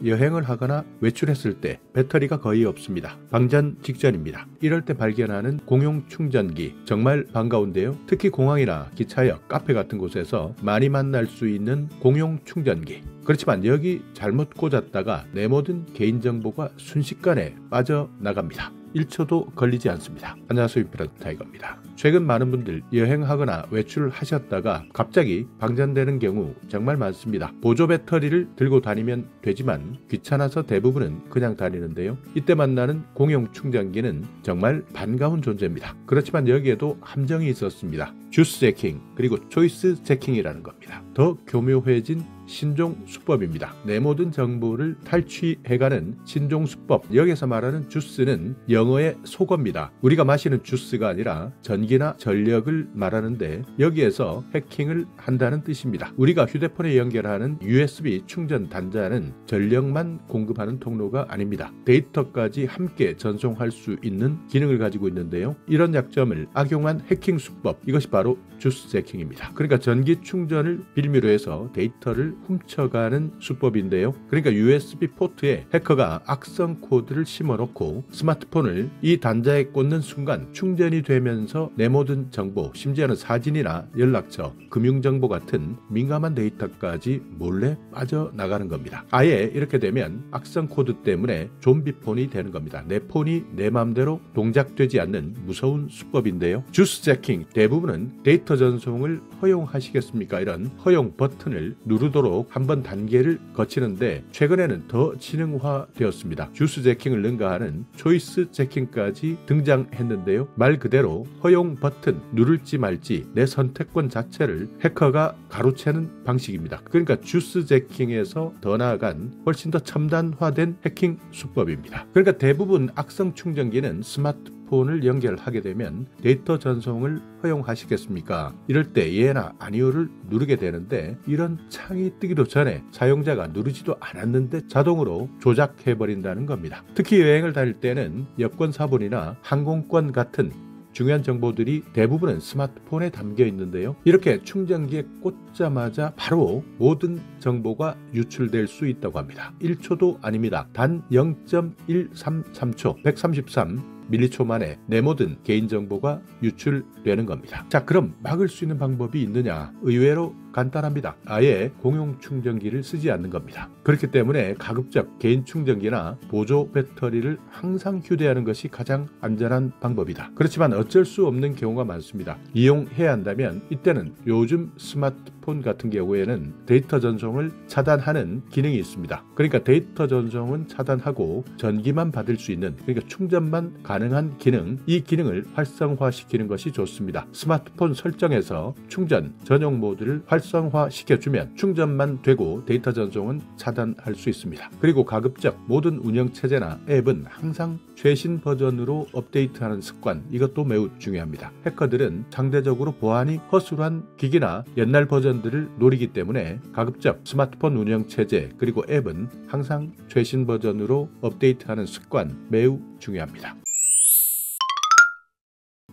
여행을 하거나 외출했을 때 배터리가 거의 없습니다. 방전 직전입니다. 이럴 때 발견하는 공용 충전기 정말 반가운데요. 특히 공항이나 기차역, 카페 같은 곳에서 많이 만날 수 있는 공용 충전기. 그렇지만 여기 잘못 꽂았다가 내 모든 개인정보가 순식간에 빠져나갑니다. 1초도 걸리지 않습니다. 안녕하세요, 인프라드 타이거입니다. 최근 많은 분들 여행하거나 외출을 하셨다가 갑자기 방전되는 경우 정말 많습니다. 보조 배터리를 들고 다니면 되지만 귀찮아서 대부분은 그냥 다니는데요. 이때 만나는 공용 충전기는 정말 반가운 존재입니다. 그렇지만 여기에도 함정이 있었습니다. 주스 재킹 그리고 초이스 재킹이라는 겁니다. 더 교묘해진 신종 수법입니다. 내 모든 정보를 탈취해가는 신종 수법. 여기서 말하는 주스는 영어의 속어입니다. 우리가 마시는 주스가 아니라 전기나 전력을 말하는데 여기에서 해킹을 한다는 뜻입니다. 우리가 휴대폰에 연결하는 USB 충전 단자는 전력만 공급하는 통로가 아닙니다. 데이터까지 함께 전송할 수 있는 기능을 가지고 있는데요. 이런 약점을 악용한 해킹 수법, 이것이 바로 주스 재킹입니다. 그러니까 전기 충전을 빌미로 해서 데이터를 훔쳐가는 수법인데요. 그러니까 USB 포트에 해커가 악성 코드를 심어놓고 스마트폰을 이 단자에 꽂는 순간 충전이 되면서 내 모든 정보, 심지어는 사진이나 연락처, 금융정보 같은 민감한 데이터까지 몰래 빠져나가는 겁니다. 아예 이렇게 되면 악성 코드 때문에 좀비폰이 되는 겁니다. 내 폰이 내 마음대로 동작되지 않는 무서운 수법인데요. 주스 재킹 대부분은 데이터 전송을 허용하시겠습니까? 이런 허용 버튼을 누르도록 한번 단계를 거치는데 최근에는 더 지능화되었습니다. 주스 재킹을 능가하는 초이스 재킹까지 등장했는데요. 말 그대로 허용 버튼 누를지 말지 내 선택권 자체를 해커가 가로채는 방식입니다. 그러니까 주스 재킹에서 더 나아간 훨씬 더 첨단화된 해킹 수법입니다. 그러니까 대부분 악성 충전기는 스마트폰을 연결하게 되면 데이터 전송을 허용하시겠습니까? 이럴 때 예나 아니오를 누르게 되는데 이런 창이 뜨기도 전에 사용자가 누르지도 않았는데 자동으로 조작해버린다는 겁니다. 특히 여행을 다닐 때는 여권 사본이나 항공권 같은 중요한 정보들이 대부분은 스마트폰에 담겨 있는데요. 이렇게 충전기에 꽂자마자 바로 모든 정보가 유출될 수 있다고 합니다. 1초도 아닙니다. 단 0.133초, 133m초 만에 내 모든 개인정보가 유출되는 겁니다. 자, 그럼 막을 수 있는 방법이 있느냐? 의외로 간단합니다. 아예 공용 충전기를 쓰지 않는 겁니다. 그렇기 때문에 가급적 개인 충전기나 보조 배터리를 항상 휴대하는 것이 가장 안전한 방법이다. 그렇지만 어쩔 수 없는 경우가 많습니다. 이용해야 한다면 이때는 요즘 스마트폰 같은 경우에는 데이터 전송을 차단하는 기능이 있습니다. 그러니까 데이터 전송은 차단하고 전기만 받을 수 있는, 그러니까 충전만 가능한 기능, 이 기능을 활성화시키는 것이 좋습니다. 스마트폰 설정에서 충전 전용 모드를 활성화시켜주면 충전만 되고 데이터 전송은 차단할 수 있습니다. 그리고 가급적 모든 운영체제나 앱은 항상 최신 버전으로 업데이트하는 습관, 이것도 매우 중요합니다. 해커들은 상대적으로 보안이 허술한 기기나 옛날 버전들을 노리기 때문에 가급적 스마트폰 운영체제 그리고 앱은 항상 최신 버전으로 업데이트하는 습관 매우 중요합니다.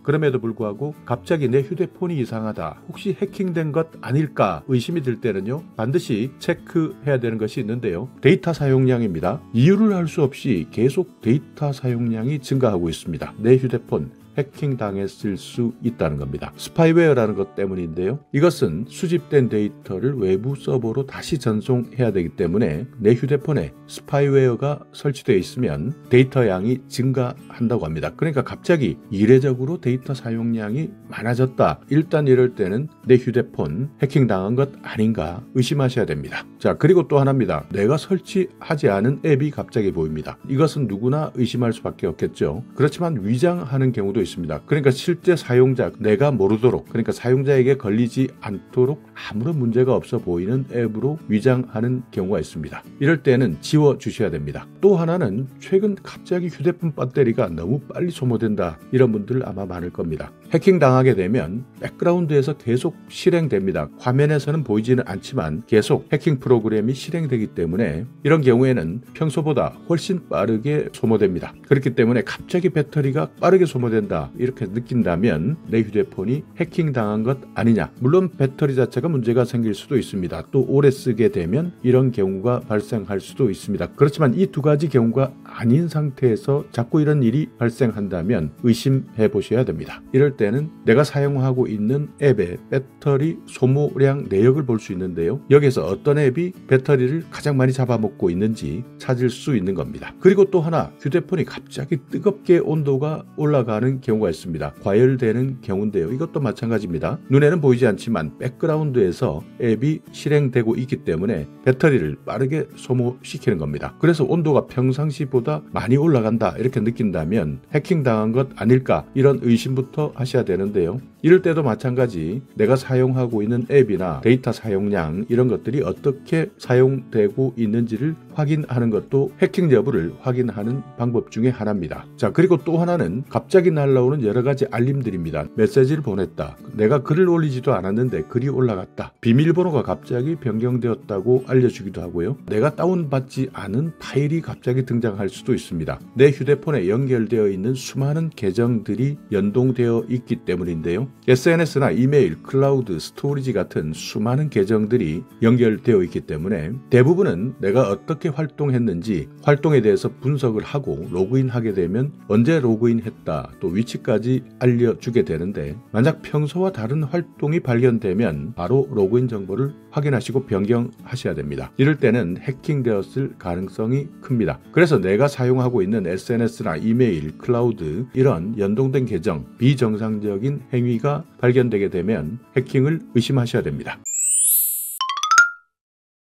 그럼에도 불구하고 갑자기 내 휴대폰이 이상하다, 혹시 해킹된 것 아닐까 의심이 들 때는요, 반드시 체크해야 되는 것이 있는데요. 데이터 사용량입니다. 이유를 알 수 없이 계속 데이터 사용량이 증가하고 있습니다. 내 휴대폰 해킹당했을 수 있다는 겁니다. 스파이웨어라는 것 때문인데요. 이것은 수집된 데이터를 외부 서버로 다시 전송해야 되기 때문에 내 휴대폰에 스파이웨어가 설치되어 있으면 데이터 양이 증가한다고 합니다. 그러니까 갑자기 이례적으로 데이터 사용량이 많아졌다. 일단 이럴 때는 내 휴대폰 해킹당한 것 아닌가 의심하셔야 됩니다. 자, 그리고 또 하나입니다. 내가 설치하지 않은 앱이 갑자기 보입니다. 이것은 누구나 의심할 수밖에 없겠죠. 그렇지만 위장하는 경우도 있습니다. 그러니까 실제 사용자, 내가 모르도록, 그러니까 사용자에게 걸리지 않도록 아무런 문제가 없어 보이는 앱으로 위장하는 경우가 있습니다. 이럴 때는 지워 주셔야 됩니다. 또 하나는 최근 갑자기 휴대폰 배터리가 너무 빨리 소모된다, 이런 분들 아마 많을 겁니다. 해킹 당하게 되면 백그라운드에서 계속 실행됩니다. 화면에서는 보이지는 않지만 계속 해킹 프로그램이 실행되기 때문에 이런 경우에는 평소보다 훨씬 빠르게 소모됩니다. 그렇기 때문에 갑자기 배터리가 빠르게 소모된다 이렇게 느낀다면 내 휴대폰이 해킹 당한 것 아니냐. 물론 배터리 자체가 문제가 생길 수도 있습니다. 또 오래 쓰게 되면 이런 경우가 발생할 수도 있습니다. 그렇지만 이 두 가지 경우가 아닌 상태에서 자꾸 이런 일이 발생한다면 의심해 보셔야 됩니다. 이럴 때는 내가 사용하고 있는 앱의 배터리 소모량 내역을 볼 수 있는데요. 여기서 어떤 앱이 배터리를 가장 많이 잡아먹고 있는지 찾을 수 있는 겁니다. 그리고 또 하나, 휴대폰이 갑자기 뜨겁게 온도가 올라가는 경우가 있습니다. 과열되는 경우인데요. 이것도 마찬가지입니다. 눈에는 보이지 않지만 백그라운드에서 앱이 실행되고 있기 때문에 배터리를 빠르게 소모시키는 겁니다. 그래서 온도가 평상시보다 많이 올라간다 이렇게 느낀다면 해킹당한 것 아닐까 이런 의심부터 하셔야 되는데요. 이럴 때도 마찬가지 내가 사용하고 있는 앱이나 데이터 사용량 이런 것들이 어떻게 사용되고 있는지를 확인하는 것도 해킹 여부를 확인하는 방법 중에 하나입니다. 자, 그리고 또 하나는 갑자기 날라오는 여러 가지 알림들입니다. 메시지를 보냈다. 내가 글을 올리지도 않았는데 글이 올라갔다. 비밀번호가 갑자기 변경되었다고 알려주기도 하고요. 내가 다운받지 않은 파일이 갑자기 등장할 수도 있습니다. 내 휴대폰에 연결되어 있는 수많은 계정들이 연동되어 있기 때문인데요. SNS나 이메일, 클라우드, 스토리지 같은 수많은 계정들이 연결되어 있기 때문에 대부분은 내가 어떻게 활동했는지 활동에 대해서 분석을 하고 로그인하게 되면 언제 로그인했다 또 위치까지 알려주게 되는데 만약 평소와 다른 활동이 발견되면 바로 로그인 정보를 확인하시고 변경하셔야 됩니다. 이럴 때는 해킹되었을 가능성이 큽니다. 그래서 내가 사용하고 있는 SNS나 이메일, 클라우드 이런 연동된 계정, 비정상적인 행위가 발견되게 되면 해킹을 의심하셔야 됩니다.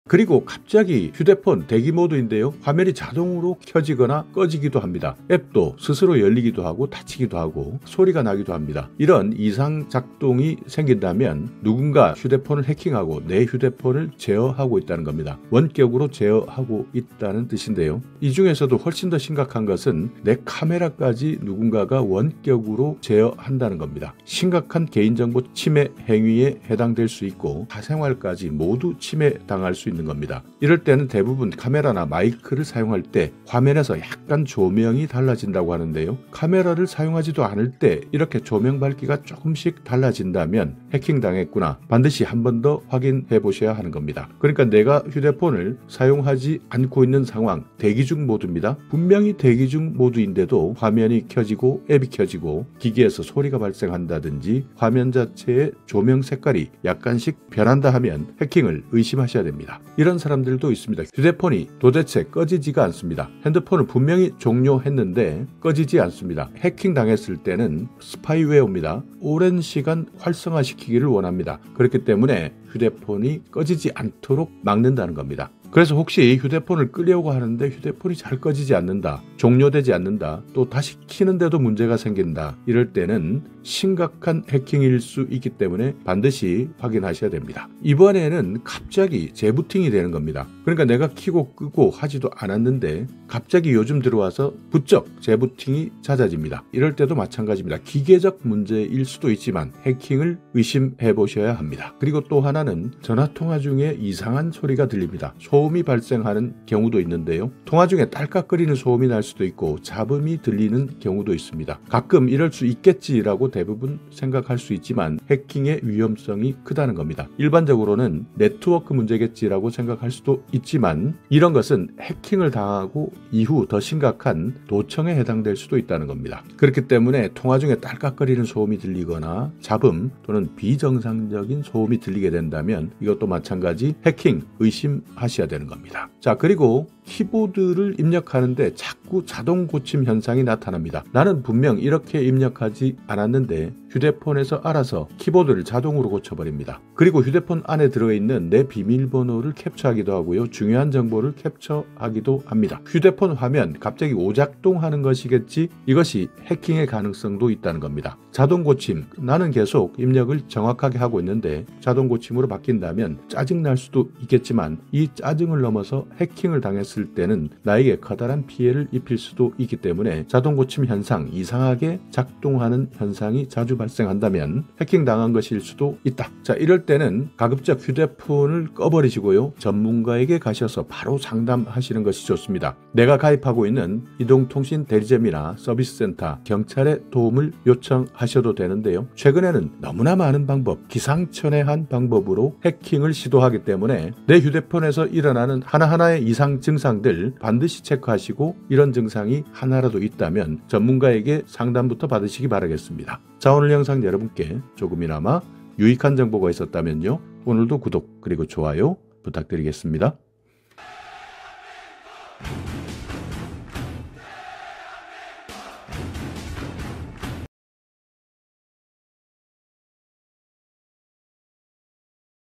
그리고 갑자기 휴대폰 대기 모드인데요. 화면이 자동으로 켜지거나 꺼지기도 합니다. 앱도 스스로 열리기도 하고 닫히기도 하고 소리가 나기도 합니다. 이런 이상 작동이 생긴다면 누군가 휴대폰을 해킹하고 내 휴대폰을 제어하고 있다는 겁니다. 원격으로 제어하고 있다는 뜻인데요. 이 중에서도 훨씬 더 심각한 것은 내 카메라까지 누군가가 원격으로 제어한다는 겁니다. 심각한 개인정보 침해 행위에 해당될 수 있고 사생활까지 모두 침해당할 수 있는 겁니다. 이럴 때는 대부분 카메라나 마이크를 사용할 때 화면에서 약간 조명이 달라진다고 하는데요. 카메라를 사용하지도 않을 때 이렇게 조명 밝기가 조금씩 달라진다면 해킹당했구나. 반드시 한 번 더 확인해 보셔야 하는 겁니다. 그러니까 내가 휴대폰을 사용하지 않고 있는 상황, 대기 중 모드입니다. 분명히 대기 중 모드인데도 화면이 켜지고 앱이 켜지고 기기에서 소리가 발생한다든지 화면 자체의 조명 색깔이 약간씩 변한다 하면 해킹을 의심하셔야 됩니다. 이런 사람들도 있습니다. 휴대폰이 도대체 꺼지지가 않습니다. 핸드폰을 분명히 종료했는데 꺼지지 않습니다. 해킹 당했을 때는 스파이웨어입니다. 오랜 시간 활성화시키기를 원합니다. 그렇기 때문에 휴대폰이 꺼지지 않도록 막는다는 겁니다. 그래서 혹시 휴대폰을 끄려고 하는데 휴대폰이 잘 꺼지지 않는다, 종료되지 않는다, 또 다시 켜는데도 문제가 생긴다, 이럴 때는 심각한 해킹일 수 있기 때문에 반드시 확인하셔야 됩니다. 이번에는 갑자기 재부팅이 되는 겁니다. 그러니까 내가 켜고 끄고 하지도 않았는데 갑자기 요즘 들어와서 부쩍 재부팅이 잦아집니다. 이럴 때도 마찬가지입니다. 기계적 문제일 수도 있지만 해킹을 의심해 보셔야 합니다. 그리고 또 하나는 전화통화 중에 이상한 소리가 들립니다. 소음이 발생하는 경우도 있는데요. 통화 중에 딸깍거리는 소음이 날 수도 있고 잡음이 들리는 경우도 있습니다. 가끔 이럴 수 있겠지라고 대부분 생각할 수 있지만 해킹의 위험성이 크다는 겁니다. 일반적으로는 네트워크 문제겠지라고 생각할 수도 있지만 이런 것은 해킹을 당하고 이후 더 심각한 도청에 해당될 수도 있다는 겁니다. 그렇기 때문에 통화 중에 딸깍거리는 소음이 들리거나 잡음 또는 비정상적인 소음이 들리게 된다면 이것도 마찬가지 해킹 의심하셔야 되는 겁니다. 자, 그리고 키보드를 입력하는데 자꾸 자동 고침 현상이 나타납니다. 나는 분명 이렇게 입력하지 않았는데 휴대폰에서 알아서 키보드를 자동으로 고쳐버립니다. 그리고 휴대폰 안에 들어있는 내 비밀번호를 캡처하기도 하고요. 중요한 정보를 캡처하기도 합니다. 휴대폰 화면 갑자기 오작동하는 것이겠지, 이것이 해킹의 가능성도 있다는 겁니다. 자동 고침, 나는 계속 입력을 정확하게 하고 있는데 자동 고침으로 바뀐다면 짜증날 수도 있겠지만 이 짜증을 넘어서 해킹을 당했을 했을 때는 나에게 커다란 피해를 입힐 수도 있기 때문에 자동 고침 현상, 이상하게 작동하는 현상이 자주 발생한다면 해킹당한 것일 수도 있다. 자, 이럴 때는 가급적 휴대폰을 꺼버리시고요. 전문가에게 가셔서 바로 상담하시는 것이 좋습니다. 내가 가입하고 있는 이동통신 대리점이나 서비스센터, 경찰의 도움을 요청하셔도 되는데요. 최근에는 너무나 많은 방법, 기상천외한 방법으로 해킹을 시도하기 때문에 내 휴대폰에서 일어나는 하나하나의 이상 증상들 반드시 체크하시고 이런 증상이 하나라도 있다면 전문가에게 상담부터 받으시기 바라겠습니다. 자, 오늘 영상 여러분께 조금이나마 유익한 정보가 있었다면요. 오늘도 구독 그리고 좋아요 부탁드리겠습니다.